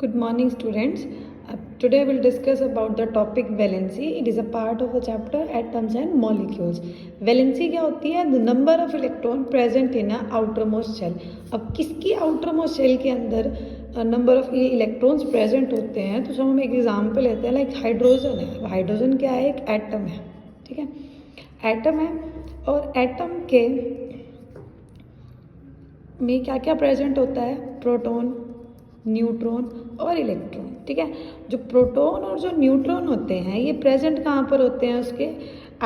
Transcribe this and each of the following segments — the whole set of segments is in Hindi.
Good morning, students. Today we'll discuss about the topic valency. It is a part of the chapter atoms and molecules. Valency क्या होती है? The number of electron present in a outermost shell. अब किसकी outermost shell के अंदर नंबर ऑफ ये इलेक्ट्रॉन्स प्रेजेंट होते हैं, तो हम एक एग्जाम्पल लेते हैं, लाइक हाइड्रोजन है. हाइड्रोजन क्या है? एक एटम है. ठीक है, एटम है और एटम के में क्या क्या प्रेजेंट होता है? प्रोटॉन, न्यूट्रॉन और इलेक्ट्रॉन. ठीक है, जो प्रोटॉन और जो न्यूट्रॉन होते हैं ये प्रेजेंट कहाँ पर होते हैं? उसके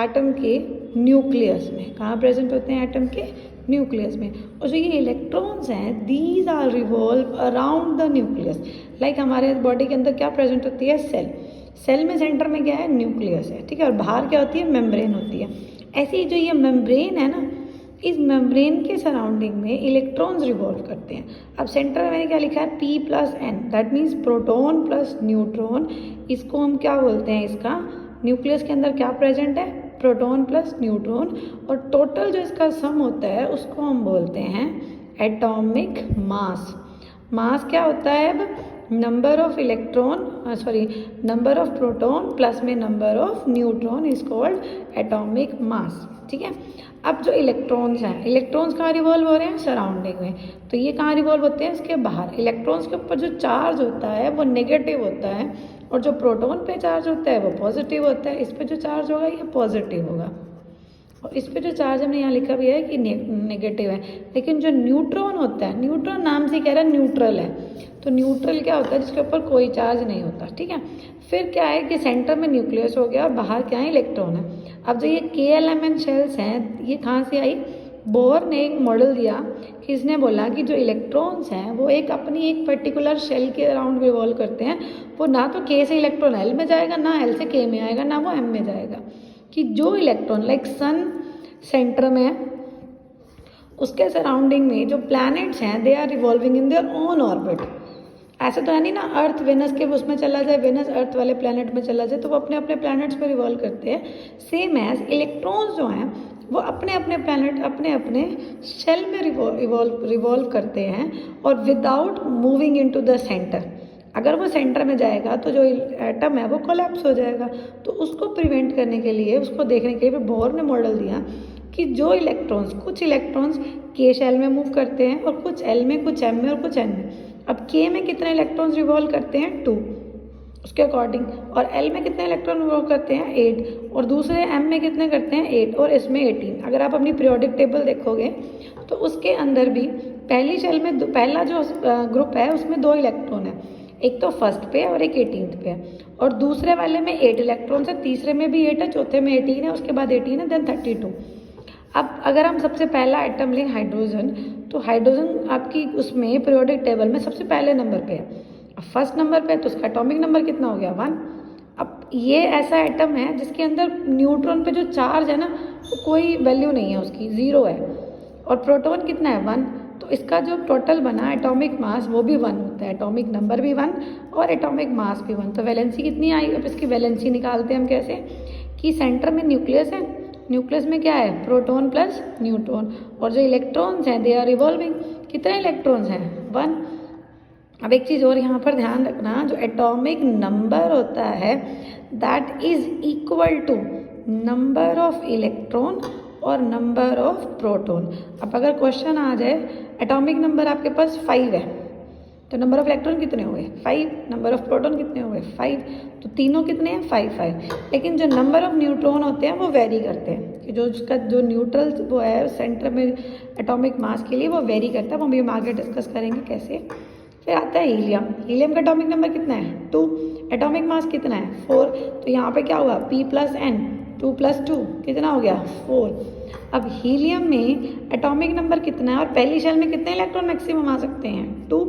एटम के न्यूक्लियस में. कहाँ प्रेजेंट होते हैं? एटम के न्यूक्लियस में. और जो ये इलेक्ट्रॉन्स हैं, these are revolve around the nucleus. Like हमारे बॉडी के अंदर क्या प्रेजेंट होती है? सेल. सेल में सेंटर में क्या है? न्यूक्लियस है. ठीक है, और बाहर क्या होती है? मेम्ब्रेन होती है. ऐसे ही जो ये मेम्ब्रेन है ना, इस मेम्ब्रेन के सराउंडिंग में इलेक्ट्रॉन्स रिवॉल्व करते हैं. अब सेंटर में मैंने क्या लिखा है? P+N, that means proton plus neutron. इसको हम क्या बोलते हैं? इसका न्यूक्लियस के अंदर क्या प्रेजेंट है? Proton plus neutron. और टोटल जो इसका सम होता है उसको हम बोलते हैं एटॉमिक मास. मास क्या होता है? अब number of electron number of proton plus में number of neutron is called atomic mass. ठीक है, अब जो इलेक्ट्रॉन्स हैं, इलेक्ट्रॉन्स कहाँ रिवॉल्व हो रहे हैं? सराउंडिंग में. तो ये कहाँ रिवॉल्व होते हैं? इसके बाहर. इलेक्ट्रॉन्स के ऊपर जो चार्ज होता है वो नेगेटिव होता है और जो प्रोटॉन पे चार्ज होता है वो पॉजिटिव होता है. इस पे जो चार्ज होगा ये पॉजिटिव होगा और इस पे जो चार्ज हमने यहाँ लिखा भी है कि नेगेटिव है. लेकिन जो न्यूट्रॉन होता है, न्यूट्रॉन नाम से कह रहा है न्यूट्रल है. तो न्यूट्रल क्या होता है? जिसके ऊपर कोई चार्ज नहीं होता. ठीक है, फिर क्या है कि सेंटर में न्यूक्लियस हो गया और बाहर क्या है? इलेक्ट्रॉन है. अब जो ये KLMN शेल्स हैं, ये कहाँ से आई? बोर ने एक मॉडल दिया कि इसने बोला कि जो इलेक्ट्रॉन्स हैं वो अपनी एक पर्टिकुलर शेल के अराउंड रिवॉल्व करते हैं. वो ना तो K से इलेक्ट्रॉन L में जाएगा, ना L से K में आएगा, ना वो M में जाएगा. कि जो इलेक्ट्रॉन लाइक सन सेंटर में है, उसके सराउंडिंग में जो प्लैनेट्स हैं they are revolving in their own orbit. ऐसे तो है नहीं ना अर्थ वेनस के उसमें चला जाए, वेनस अर्थ वाले प्लैनेट में चला जाए, तो वो अपने अपने प्लैनेट्स पर रिवॉल्व करते हैं. सेम एज इलेक्ट्रॉन्स जो हैं वो अपने अपने प्लैनेट अपने अपने शेल में रिवॉल्व करते हैं और without moving into the centre. अगर वो सेंटर में जाएगा तो जो एटम है वो कोलैप्स हो जाएगा. तो उसको प्रिवेंट करने के लिए, उसको देखने के लिए बोर ने मॉडल दिया कि जो इलेक्ट्रॉन्स, कुछ इलेक्ट्रॉन्स K शेल में मूव करते हैं और कुछ L में, कुछ M में और कुछ N में. अब K में कितने इलेक्ट्रॉन्स रिवॉल्व करते हैं? 2 उसके अकॉर्डिंग. और L में कितने इलेक्ट्रॉन रिवॉल्व करते हैं? 8. और दूसरे M में कितने करते हैं? 8. और इसमें 18. अगर आप अपनी पीरियोडिक टेबल देखोगे तो उसके अंदर भी पहली शेल में पहला जो ग्रुप है उसमें 2 इलेक्ट्रॉन है. एक तो फर्स्ट पे और एक 18th पे है. और दूसरे वाले में 8 इलेक्ट्रॉन्स है, तीसरे में भी 8 है, चौथे में 18 है, उसके बाद 18 है, देन 32. अब अगर हम सबसे पहला आइटम लें हाइड्रोजन, तो हाइड्रोजन आपकी उसमें पीरियोडिक टेबल में सबसे पहले नंबर पे है. अब फर्स्ट नंबर पे है तो उसका एटॉमिक नंबर कितना हो गया? 1. अब ये ऐसा आइटम है जिसके अंदर न्यूट्रॉन पे जो चार्ज है ना वो कोई वैल्यू नहीं है, उसकी 0 है. और प्रोटॉन कितना है? 1. तो इसका जो टोटल बना एटॉमिक मास वो भी 1 होता है. एटॉमिक नंबर भी 1 और एटॉमिक मास भी 1. तो वैलेंसी कितनी आई? अब इसकी वैलेंसी निकालते हैं हम. कैसे? कि सेंटर में न्यूक्लियस है, न्यूक्लियस में क्या है? Proton plus neutron. और जो इलेक्ट्रॉन्स हैं दे आर रिवॉल्विंग. कितने इलेक्ट्रॉन्स हैं? 1. अब एक चीज़ और यहाँ पर ध्यान रखना, जो एटॉमिक नंबर होता है that is equal to number of electron और नंबर ऑफ प्रोटॉन. अब अगर क्वेश्चन आ जाए एटॉमिक नंबर आपके पास 5 है, तो नंबर ऑफ इलेक्ट्रॉन कितने हुए? 5. नंबर ऑफ प्रोटॉन कितने हुए? 5. तो तीनों कितने हैं? 5. लेकिन जो नंबर ऑफ न्यूट्रॉन होते हैं वो वेरी करते हैं, कि जो उसका जो न्यूट्रल वो है सेंटर में एटॉमिक मास के लिए वो वेरी करता है. वो हम भी आगे डिस्कस करेंगे कैसे. फिर आता है हीलियम. हीलियम का एटॉमिक नंबर कितना है? 2. एटॉमिक मास कितना है? 4. तो यहाँ पे क्या हुआ? P+N, 2 + 2 कितना हो गया? 4. अब हीलियम में एटॉमिक नंबर कितना है और पहली शेल में कितने इलेक्ट्रॉन मैक्सिमम आ सकते हैं? 2.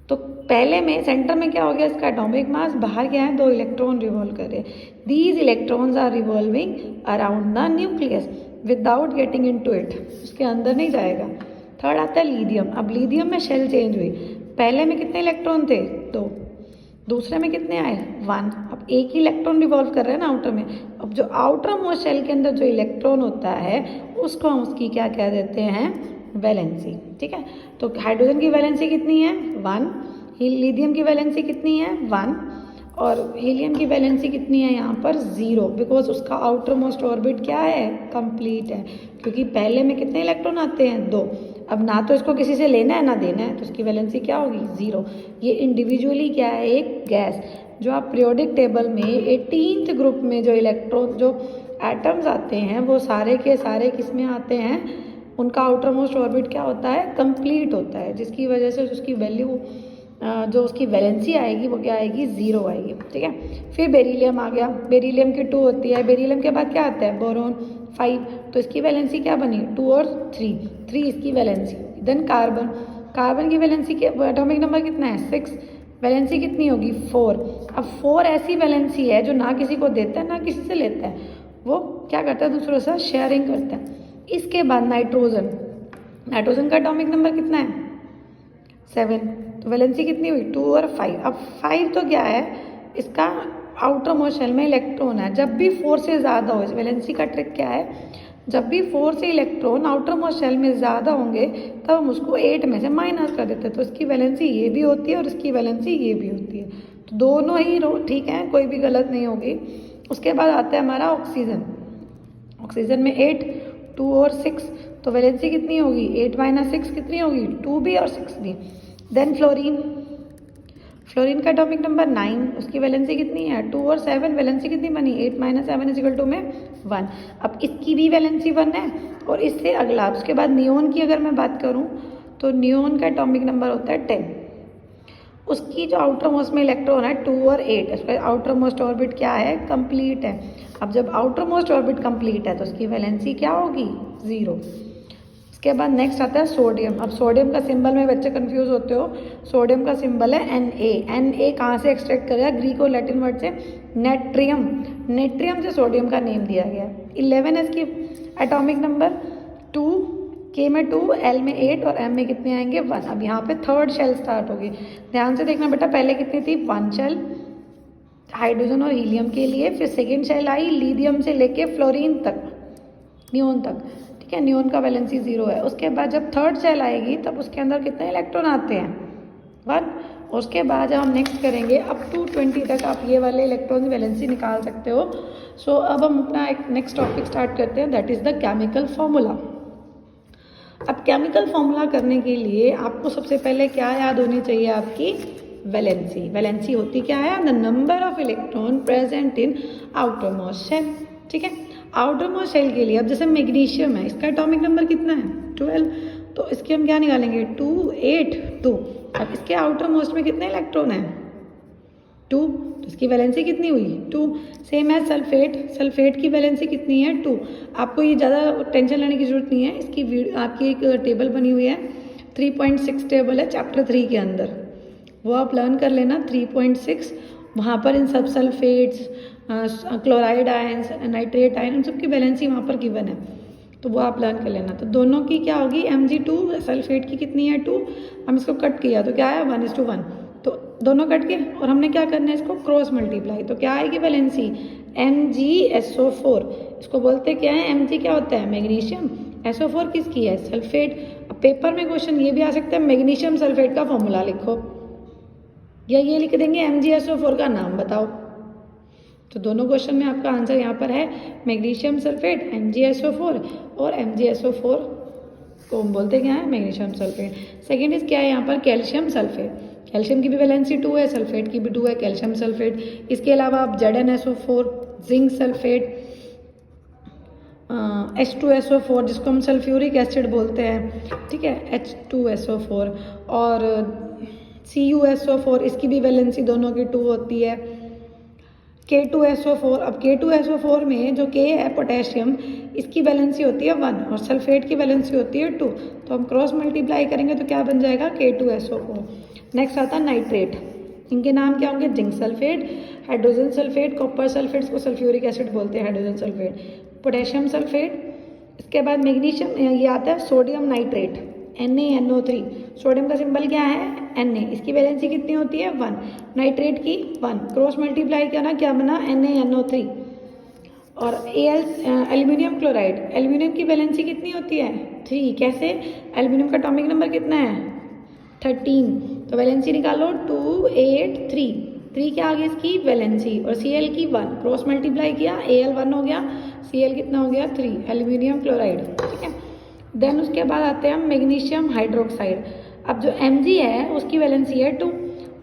तो पहले में सेंटर में क्या हो गया? इसका एटॉमिक मास. बाहर क्या है? 2 इलेक्ट्रॉन रिवॉल्व कर रहे हैं. These electrons are revolving around the nucleus without getting into it. उसके अंदर नहीं जाएगा. थर्ड आता है लीथियम. अब लीथियम में शेल चेंज हुई. पहले में कितने इलेक्ट्रॉन थे? 2. दूसरे में कितने आए? 1. अब एक ही इलेक्ट्रॉन रिवॉल्व कर रहे हैं ना आउटर में. अब जो आउटर मोस्ट शेल के अंदर जो इलेक्ट्रॉन होता है उसको हम उसकी क्या कह देते हैं? वैलेंसी. ठीक है, तो हाइड्रोजन की वैलेंसी कितनी है? 1. लिथियम की वैलेंसी कितनी है 1 और हीलियम की वैलेंसी कितनी है यहाँ पर 0, बिकॉज उसका आउटर मोस्ट ऑर्बिट क्या है कंप्लीट है, क्योंकि पहले में कितने इलेक्ट्रॉन आते हैं 2। अब ना तो इसको किसी से लेना है ना देना है, तो उसकी वैलेंसी क्या होगी 0। ये इंडिविजुअली क्या है एक गैस। जो आप पीरियोडिक टेबल में 18th ग्रुप में जो इलेक्ट्रॉन जो एटम्स आते हैं वो सारे के सारे किस में आते हैं, उनका आउटर मोस्ट ऑर्बिट क्या होता है कंप्लीट होता है, जिसकी वजह से उसकी वैल्यू जो उसकी वैलेंसी आएगी वो क्या आएगी 0 आएगी। ठीक है, फिर बेरिलियम आ गया, बेरिलियम की 2 होती है, बेरिलियम के बाद क्या आता है बोरोन 5, तो इसकी वैलेंसी क्या बनी 2 और 3 इसकी वैलेंसी। देन कार्बन, कार्बन की वैलेंसी के एटॉमिक नंबर कितना है 6, वैलेंसी कितनी होगी 4। अब 4 ऐसी वैलेंसी है जो ना किसी को देता है ना किसी से लेता है, वो क्या करता है दूसरों से शेयरिंग करता है। इसके बाद नाइट्रोजन, नाइट्रोजन का एटॉमिक नंबर कितना है 7, तो वैलेंसी कितनी हुई 2 और 5। अब 5 तो क्या है इसका आउटर मोस्ट शेल में इलेक्ट्रॉन है, जब भी 4 से ज़्यादा हो, इस वैलेंसी का ट्रिक क्या है, जब भी 4 से इलेक्ट्रॉन आउटर मोस्ट शेल में ज़्यादा होंगे तब हम उसको 8 में से माइनस कर देते हैं, तो इसकी वैलेंसी ये भी होती है और इसकी वैलेंसी ये भी होती है, तो दोनों ही ठीक है, कोई भी गलत नहीं होगी। उसके बाद आता है हमारा ऑक्सीजन, ऑक्सीजन में 8, 2 और 6, तो वैलेंसी कितनी होगी 8 - 6 कितनी होगी 2 भी और 6 भी। देन फ्लोरीन, फ्लोरीन का एटॉमिक नंबर 9, उसकी वैलेंसी कितनी है 2 और 7, वैलेंसी कितनी बनी 8 - 7 = में 1। अब इसकी भी वैलेंसी 1 है और इससे अगला, उसके बाद नियोन की अगर मैं बात करूं तो नियोन का एटॉमिक नंबर होता है 10, उसकी जो आउटर मोस्ट में इलेक्ट्रॉन है 2 और 8, उसका आउटर मोस्ट ऑर्बिट क्या है कंप्लीट है। अब जब आउटर मोस्ट ऑर्बिट कंप्लीट है तो उसकी वैलेंसी क्या होगी 0। उसके बाद नेक्स्ट आता है सोडियम। अब सोडियम का सिंबल में बच्चे कंफ्यूज होते हो, सोडियम का सिंबल है Na कहाँ से एक्सट्रैक्ट करेगा ग्रीक और लैटिन वर्ड से नेट्रियम, नेट्रियम से सोडियम का नेम दिया गया। 11 है इसकी एटॉमिक नंबर 2, K में 2, L में 8 और M में कितने आएंगे 1। अब यहाँ पे थर्ड शेल स्टार्ट होगी, ध्यान से देखना बेटा, पहले कितनी थी 1 शेल हाइड्रोजन और हीलियम के लिए, फिर सेकेंड शेल आई लिथियम से लेके फ्लोरीन तक, नियोन तक। ठीक है, नियोन का वैलेंसी 0 है। उसके बाद जब थर्ड शेल आएगी तब उसके अंदर कितने इलेक्ट्रॉन आते हैं 1। उसके बाद जब हम नेक्स्ट करेंगे अप टू 20 तक आप ये वाले इलेक्ट्रॉन की वैलेंसी निकाल सकते हो। सो अब हम अपना एक नेक्स्ट टॉपिक स्टार्ट करते हैं, that is the chemical formula. अब केमिकल फॉर्मूला करने के लिए आपको सबसे पहले क्या याद होनी चाहिए आपकी वैलेंसी। वैलेंसी होती क्या है the number of electron present in outermost shell. ठीक है, आउटर मोस्ट शेल के लिए अब जैसे मैग्नीशियम है, इसका एटॉमिक नंबर कितना है 12, तो इसके हम क्या निकालेंगे 2, 8, 2। अब इसके आउटर मोस्ट में कितने इलेक्ट्रॉन है 2, तो इसकी वैलेंसी कितनी हुई 2। सेम है सल्फेट, सल्फेट की वैलेंसी कितनी है 2। आपको ये ज़्यादा टेंशन लेने की जरूरत नहीं है, इसकी आपकी एक टेबल बनी हुई है 3.6 टेबल है चैप्टर 3 के अंदर, वो आप लर्न कर लेना 3.6। वहाँ पर इन सब sulphates, chloride ions, nitrate ion, इन सब की वैलेंसी वहाँ पर गिवन है, तो वो आप लर्न कर लेना। तो दोनों की क्या होगी Mg2, सल्फेट की कितनी है 2, हम इसको कट किया तो क्या है 1:1, तो दोनों कट के और हमने क्या करना है इसको क्रॉस मल्टीप्लाई, तो क्या आएगी वैलेंसी MgSO4। इसको बोलते क्या है Mg क्या होता है मैग्नीशियम, SO4 किसकी है सल्फेट। अब पेपर में क्वेश्चन ये भी आ सकता है मैग्नीशियम सल्फेट का फॉर्मूला लिखो, या ये लिख देंगे MgSO4 का नाम बताओ। तो दोनों क्वेश्चन में आपका आंसर यहाँ पर है मैग्नीशियम सल्फेट MgSO4, और MgSO4 को हम बोलते क्या है मैग्नीशियम सल्फेट। सेकेंड इज क्या है यहाँ पर कैल्शियम सल्फेट, कैल्शियम की भी वैलेंसी 2 है, सल्फेट की भी 2 है, कैल्शियम सल्फेट। इसके अलावा आप ZnSO4, जिंक सल्फेट, H2SO4 जिसको हम सल्फ्यूरिक एसिड बोलते हैं, ठीक है H2SO4, और CuSO4, इसकी भी वैलेंसी दोनों की 2 होती है। K2SO4, अब K2SO4 में जो K है पोटेशियम, इसकी वैलेंसी होती है 1 और सल्फेट की वैलेंसी होती है 2, तो हम क्रॉस मल्टीप्लाई करेंगे तो क्या बन जाएगा K2SO4। नेक्स्ट आता है नाइट्रेट, इनके नाम क्या होंगे zinc sulphate, hydrogen sulphate, copper sulphate को सल्फ्यूरिक एसिड बोलते हैं हाइड्रोजन सल्फेट, पोटेशियम सल्फेट। इसके बाद मैग्नीशियम, ये आता है सोडियम नाइट्रेट NaNO3, सोडियम का सिंबल क्या है Na, इसकी वैलेंसी कितनी होती है 1, नाइट्रेट की 1, क्रॉस मल्टीप्लाई किया ना क्या बना NaNO3। और एल्यूमिनियम क्लोराइड, एल्यूमिनियम की वैलेंसी कितनी होती है 3, कैसे एल्यूमिनियम का एटॉमिक नंबर कितना है 13, तो वैलेंसी निकालो 2 8 3, 3 क्या आ गई इसकी वैलेंसी और Cl की 1, क्रॉस मल्टीप्लाई किया Al 1 हो गया, Cl कितना हो गया 3, एल्यूमिनियम क्लोराइड, ठीक है। देन उसके बाद आते हैं हम मैग्नीशियम हाइड्रोक्साइड। अब जो Mg है उसकी वैलेंसी है 2,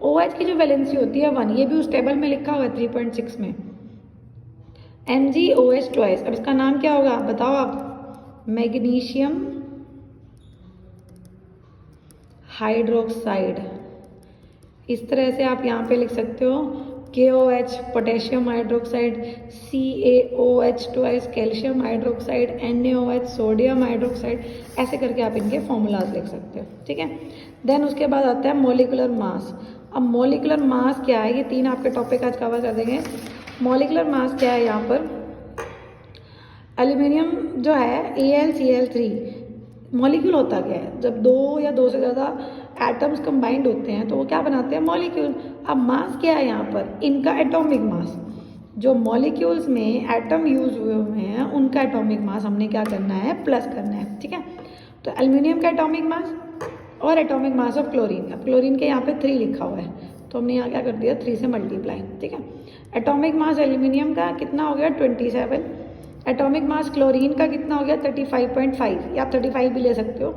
OH की जो वैलेंसी होती है 1, ये भी उस टेबल में लिखा हुआ है 3.6 में, MgOH ट्वाइस। अब इसका नाम क्या होगा बताओ आप, मैग्नीशियम हाइड्रोक्साइड। इस तरह से आप यहाँ पे लिख सकते हो KOH potassium hydroxide, CaOH twice calcium hydroxide, NaOH sodium hydroxide, ऐसे करके आप इनके फॉर्मूलाज लिख सकते हो, ठीक है। देन उसके बाद आता है मॉलिक्यूलर मास। अब मॉलिक्यूलर मास क्या है, ये 3 आपके टॉपिक आज कवर कर देंगे। मॉलिक्यूलर मास क्या है, यहाँ पर एल्यूमिनियम जो है AlCl3 मॉलिक्यूल होता क्या है, जब 2 या 2 से ज़्यादा एटम्स कंबाइंड होते हैं तो वो क्या बनाते हैं मॉलिक्यूल। अब मास क्या है यहाँ पर, इनका एटॉमिक मास, जो मॉलिक्यूल्स में एटम यूज हुए हैं उनका एटॉमिक मास हमने क्या करना है प्लस करना है, ठीक है। तो एल्यूमिनियम का एटॉमिक मास और एटॉमिक मास ऑफ क्लोरीन, अब क्लोरीन के यहाँ पे 3 लिखा हुआ है तो हमने यहाँ क्या कर दिया 3 से मल्टीप्लाई, ठीक है। एटॉमिक मास एल्यूमिनियम का कितना हो गया 27, एटॉमिक मास क्लोरीन का कितना हो गया 35.5 या आप 35 भी ले सकते हो,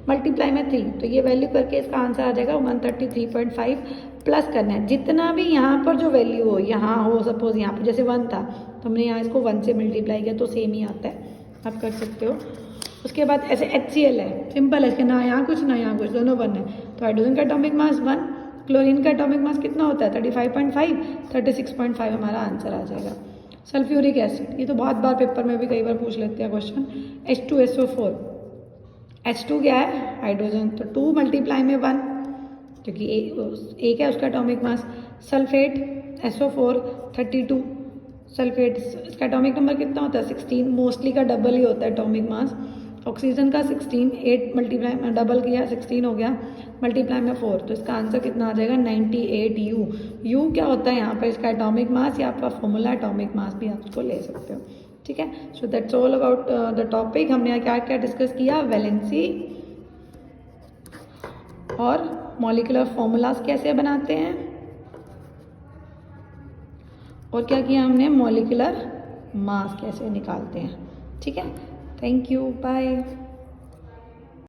मल्टीप्लाई में 3, तो ये वैल्यू करके इसका आंसर आ जाएगा 133.5। प्लस करना है जितना भी यहाँ पर जो वैल्यू हो, यहाँ हो सपोज यहाँ पर जैसे 1 था तो हमने यहाँ इसको 1 से मल्टीप्लाई किया तो सेम ही आता है, आप कर सकते हो। उसके बाद ऐसे HCl है, सिंपल है, इसके ना यहाँ कुछ ना यहाँ कुछ, दोनों 1 है, तो हाइड्रोजन का एटॉमिक मास 1, क्लोरीन का एटॉमिक मास कितना होता है 35.5, 36.5 हमारा आंसर आ जाएगा। सल्फ्यूरिक एसिड, ये तो बहुत बार पेपर में भी कई बार पूछ लेते हैं क्वेश्चन, H2SO4, H2 क्या है हाइड्रोजन, तो 2 मल्टीप्लाई में 1 क्योंकि एक है उसका atomic mass. Sulphate SO4 32, sulphate इसका एटॉमिक नंबर कितना होता है 16, मोस्टली का डबल ही होता है एटॉमिक मास। ऑक्सीजन का 16, 8 मल्टीप्लाई में डबल किया 16 हो गया, मल्टीप्लाई में 4, तो इसका आंसर कितना आ जाएगा 98U। U क्या होता है यहाँ पर इसका एटॉमिक मास या आपका फॉर्मूला एटॉमिक मास भी आप उसको ले सकते हो, ठीक है। So that's all about the topic. हमने क्या क्या डिस्कस किया, वैलेंसी और मॉलिक्यूलर फॉर्मूलाज कैसे बनाते हैं, और क्या किया हमने मॉलिक्यूलर मास कैसे निकालते हैं, ठीक है। Thank you, bye.